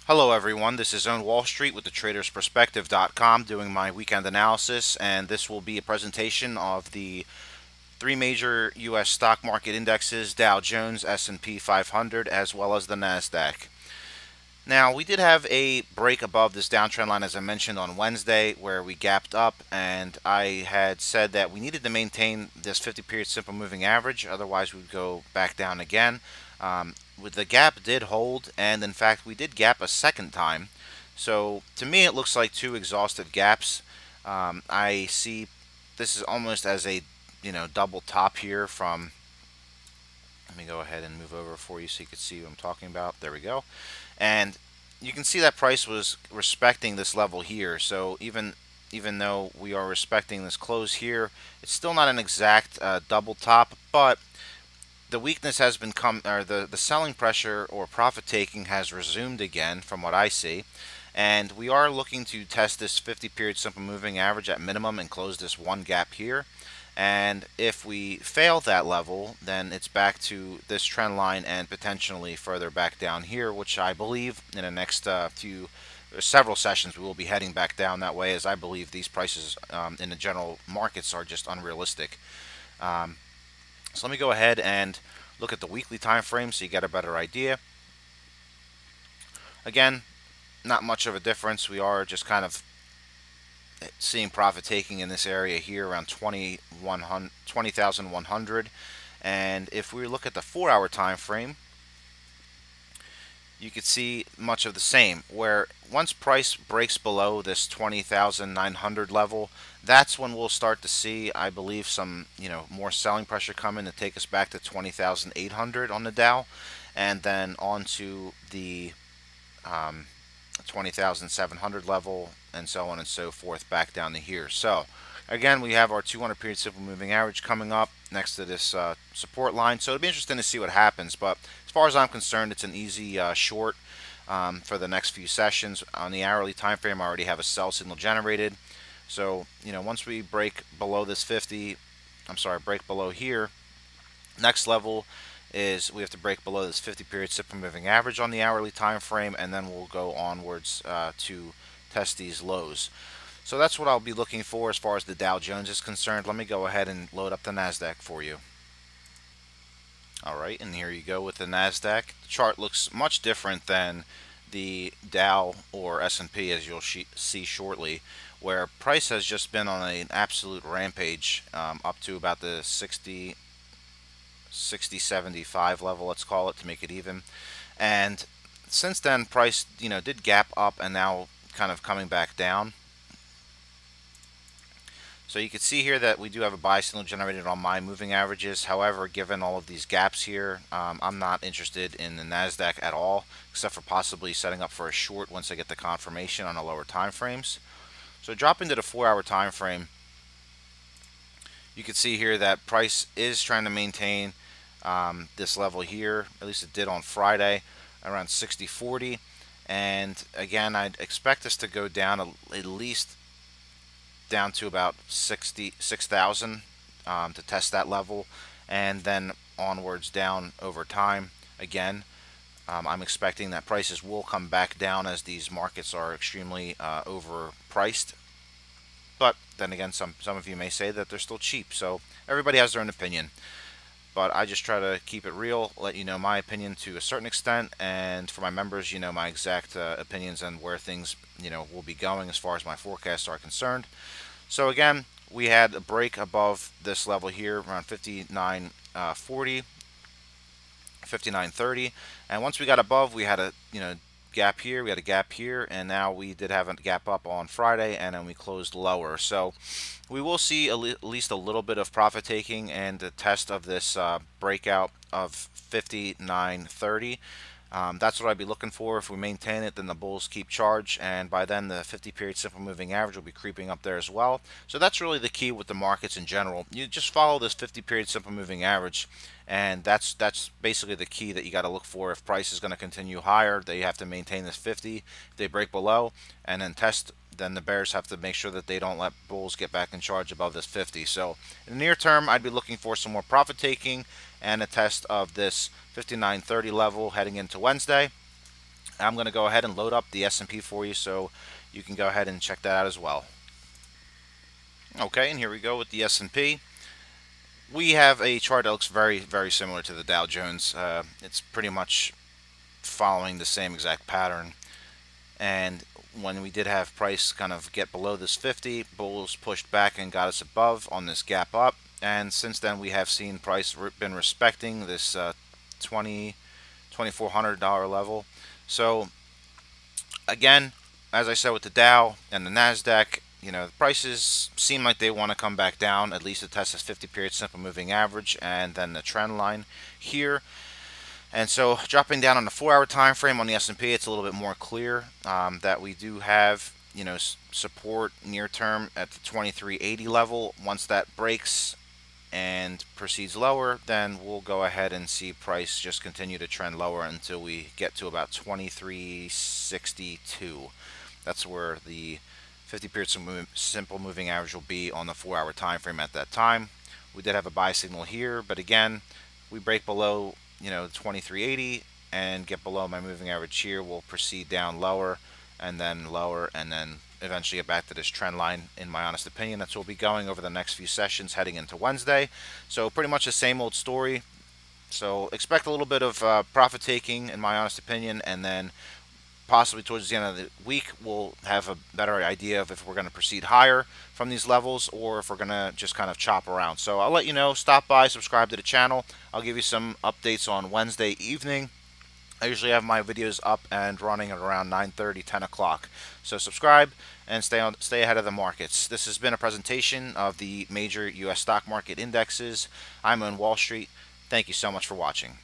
Hello everyone, this is Own Wall Street with the TradersPerspective.com doing my weekend analysis, and this will be a presentation of the three major U.S. stock market indexes, Dow Jones, S&P 500, as well as the Nasdaq. Now, we did have a break above this downtrend line, as I mentioned on Wednesday, where we gapped up, and I had said that we needed to maintain this 50-period simple moving average, otherwise we'd go back down again. With the gap did hold, and in fact, we did gap a second time. So to me, it looks like two exhaustive gaps. I see this is almost as a double top here from. Let me go ahead and move over for you so you can see what I'm talking about. There we go. And you can see that price was respecting this level here. So even though we are respecting this close here, it's still not an exact double top, but the weakness has been the selling pressure or profit taking has resumed again from what I see. And we are looking to test this 50-period simple moving average at minimum and close this one gap here. And if we fail that level, then it's back to this trend line and potentially further back down here, which I believe in the next several sessions we will be heading back down that way, as I believe these prices in the general markets are just unrealistic. So let me go ahead and look at the weekly time frame so you get a better idea. Again, not much of a difference. We are just kind of seeing profit taking in this area here around 20,100. And if we look at the 4-hour time frame, you could see much of the same, where once price breaks below this 20,900 level, that's when we'll start to see, I believe, some more selling pressure come in to take us back to 20,800 on the Dow, and then onto the 20,700 level, and so on and so forth back down to here. So again, we have our 200 period simple moving average coming up next to this support line, so it'll be interesting to see what happens. But as far as I'm concerned, it's an easy short for the next few sessions. On the hourly time frame, I already have a sell signal generated. So once we break below this 50, break below here, next level is we have to break below this 50-period simple moving average on the hourly time frame, and then we'll go onwards to test these lows. So that's what I'll be looking for as far as the Dow Jones is concerned. Let me go ahead and load up the Nasdaq for you. Alright, and here you go with the Nasdaq. The chart looks much different than the Dow or S&P, as you'll see shortly, where price has just been on an absolute rampage up to about the 60.75 level, let's call it, to make it even. And since then, price did gap up and now kind of coming back down. So you can see here that we do have a buy signal generated on my moving averages. However, given all of these gaps here, I'm not interested in the Nasdaq at all, except for possibly setting up for a short once I get the confirmation on the lower time frames. So dropping to the 4-hour time frame, you can see here that price is trying to maintain this level here. At least it did on Friday, around 60.40. And again, I'd expect this to go down at least down to about 66,000 to test that level, and then onwards down over time. Again, I'm expecting that prices will come back down as these markets are extremely overpriced. But then again, some of you may say that they're still cheap. So everybody has their own opinion. But I just try to keep it real, let you know my opinion to a certain extent, and for my members, my exact opinions on where things, will be going as far as my forecasts are concerned. So again, we had a break above this level here around 59.40, 59.30, and once we got above, we had a gap here, we had a gap here, and now we did have a gap up on Friday, and then we closed lower. So we will see at least a little bit of profit taking and the test of this breakout of 59.30. That's what I'd be looking for. If we maintain it, then the bulls keep charge, and by then the 50-period simple moving average will be creeping up there as well. So that's really the key with the markets in general. You just follow this 50-period simple moving average, and that's basically the key that you got to look for. If price is going to continue higher, they have to maintain this 50. If they break below and then test, then the bears have to make sure that they don't let bulls get back in charge above this 50. So in the near term, I'd be looking for some more profit taking and a test of this 59.30 level heading into Wednesday. I'm going to go ahead and load up the S&P for you so you can go ahead and check that out as well. Okay, and here we go with the S&P. We have a chart that looks very, very similar to the Dow Jones. It's pretty much following the same exact pattern. And when we did have price kind of get below this 50, bulls pushed back and got us above on this gap up. And since then, we have seen price been respecting this $2,400 level. So again, as I said with the Dow and the Nasdaq, the prices seem like they want to come back down, at least to test this 50-period simple moving average and then the trend line here. And so dropping down on the 4-hour time frame on the S&P, it's a little bit more clear that we do have support near term at the 2380 level. Once that breaks and proceeds lower, then we'll go ahead and see price just continue to trend lower until we get to about 2362. That's where the 50-period simple moving average will be on the 4-hour time frame at that time. We did have a buy signal here, but again, we break below 2380 and get below my moving average here, we'll proceed down lower and then eventually get back to this trend line. In my honest opinion, that's what we'll be going over the next few sessions heading into Wednesday. So pretty much the same old story. So expect a little bit of profit taking, in my honest opinion, and then possibly towards the end of the week we'll have a better idea of if we're going to proceed higher from these levels or if we're going to just kind of chop around. So I'll let you know. Stop by, subscribe to the channel. I'll give you some updates on Wednesday evening. I usually have my videos up and running at around 9:30, 10 o'clock. So subscribe and stay ahead of the markets. This has been a presentation of the major U.S. stock market indexes. I'm on Wall Street. Thank you so much for watching.